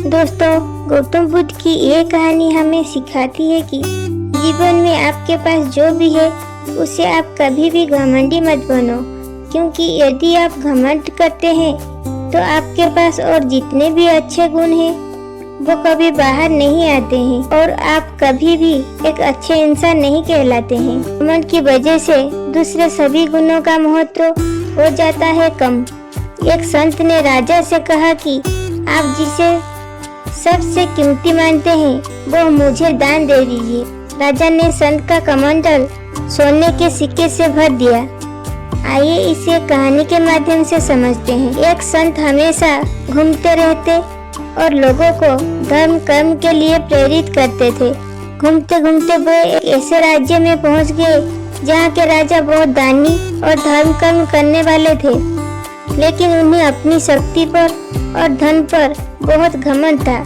दोस्तों, गौतम बुद्ध की ये कहानी हमें सिखाती है कि जीवन में आपके पास जो भी है उसे आप कभी भी घमंडी मत बनो, क्योंकि यदि आप घमंड करते हैं तो आपके पास और जितने भी अच्छे गुण हैं वो कभी बाहर नहीं आते हैं और आप कभी भी एक अच्छे इंसान नहीं कहलाते हैं। घमंड की वजह से दूसरे सभी गुणों का महत्व हो जाता है कम। एक संत ने राजा से कहा कि आप जिसे सबसे कीमती मानते हैं वो मुझे दान दे दीजिए। राजा ने संत का कमंडल सोने के सिक्के से भर दिया। आइए इसे कहानी के माध्यम से समझते हैं। एक संत हमेशा घूमते रहते और लोगों को धर्म कर्म के लिए प्रेरित करते थे। घूमते घूमते वो एक ऐसे राज्य में पहुंच गए जहाँ के राजा बहुत दानी और धर्म कर्म करने वाले थे, लेकिन उन्हें अपनी शक्ति पर और धन पर बहुत घमंड था।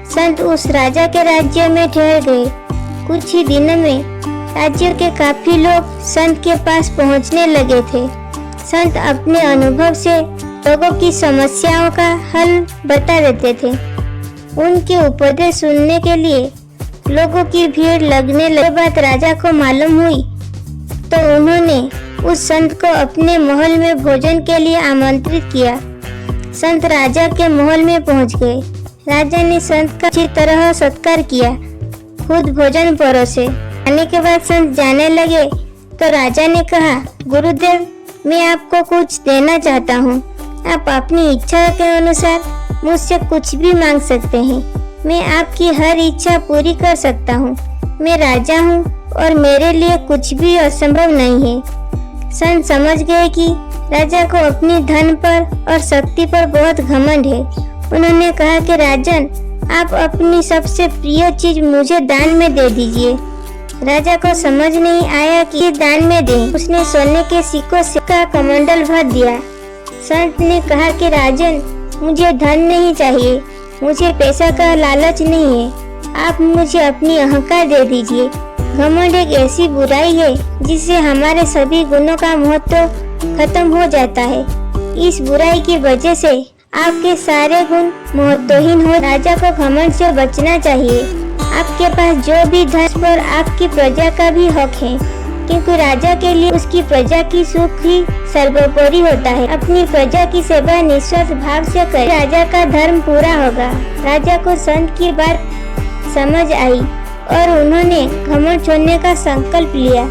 संत उस राजा के राज्य में ठहर गए। कुछ ही दिनों में राज्य के काफी लोग संत के पास पहुंचने लगे थे। संत अपने अनुभव से लोगों की समस्याओं का हल बता देते थे। उनके उपदेश सुनने के लिए लोगों की भीड़ लगने लगे। बात राजा को मालूम हुई तो उन्होंने उस संत को अपने महल में भोजन के लिए आमंत्रित किया। संत राजा के महल में पहुंच गए। राजा ने संत का अच्छी तरह सत्कार किया, खुद भोजन परोसे। आने के बाद संत जाने लगे तो राजा ने कहा, गुरुदेव, मैं आपको कुछ देना चाहता हूँ। आप अपनी इच्छा के अनुसार मुझसे कुछ भी मांग सकते हैं। मैं आपकी हर इच्छा पूरी कर सकता हूँ। मैं राजा हूँ और मेरे लिए कुछ भी असंभव नहीं है। संत समझ गए कि राजा को अपनी धन पर और शक्ति पर बहुत घमंड है। उन्होंने कहा कि राजन, आप अपनी सबसे प्रिय चीज मुझे दान में दे दीजिए। राजा को समझ नहीं आया कि दान में दें। उसने सोने के सिक्कों से का कमंडल भर दिया। संत ने कहा कि राजन, मुझे धन नहीं चाहिए, मुझे पैसा का लालच नहीं है, आप मुझे अपनी अहंकार दे दीजिए। घमंड एक ऐसी बुराई है जिससे हमारे सभी गुणों का महत्व खत्म हो जाता है। इस बुराई की वजह से आपके सारे गुण महत्वहीन हो। राजा को घमंड से बचना चाहिए। आपके पास जो भी धन पर आपकी प्रजा का भी हक है, क्योंकि राजा के लिए उसकी प्रजा की सुख ही सर्वोपरि होता है। अपनी प्रजा की सेवा निस्वार्थ भाव से करें, राजा का धर्म पूरा होगा। राजा को संत की बात समझ आई और उन्होंने घमंड छोड़ने का संकल्प लिया।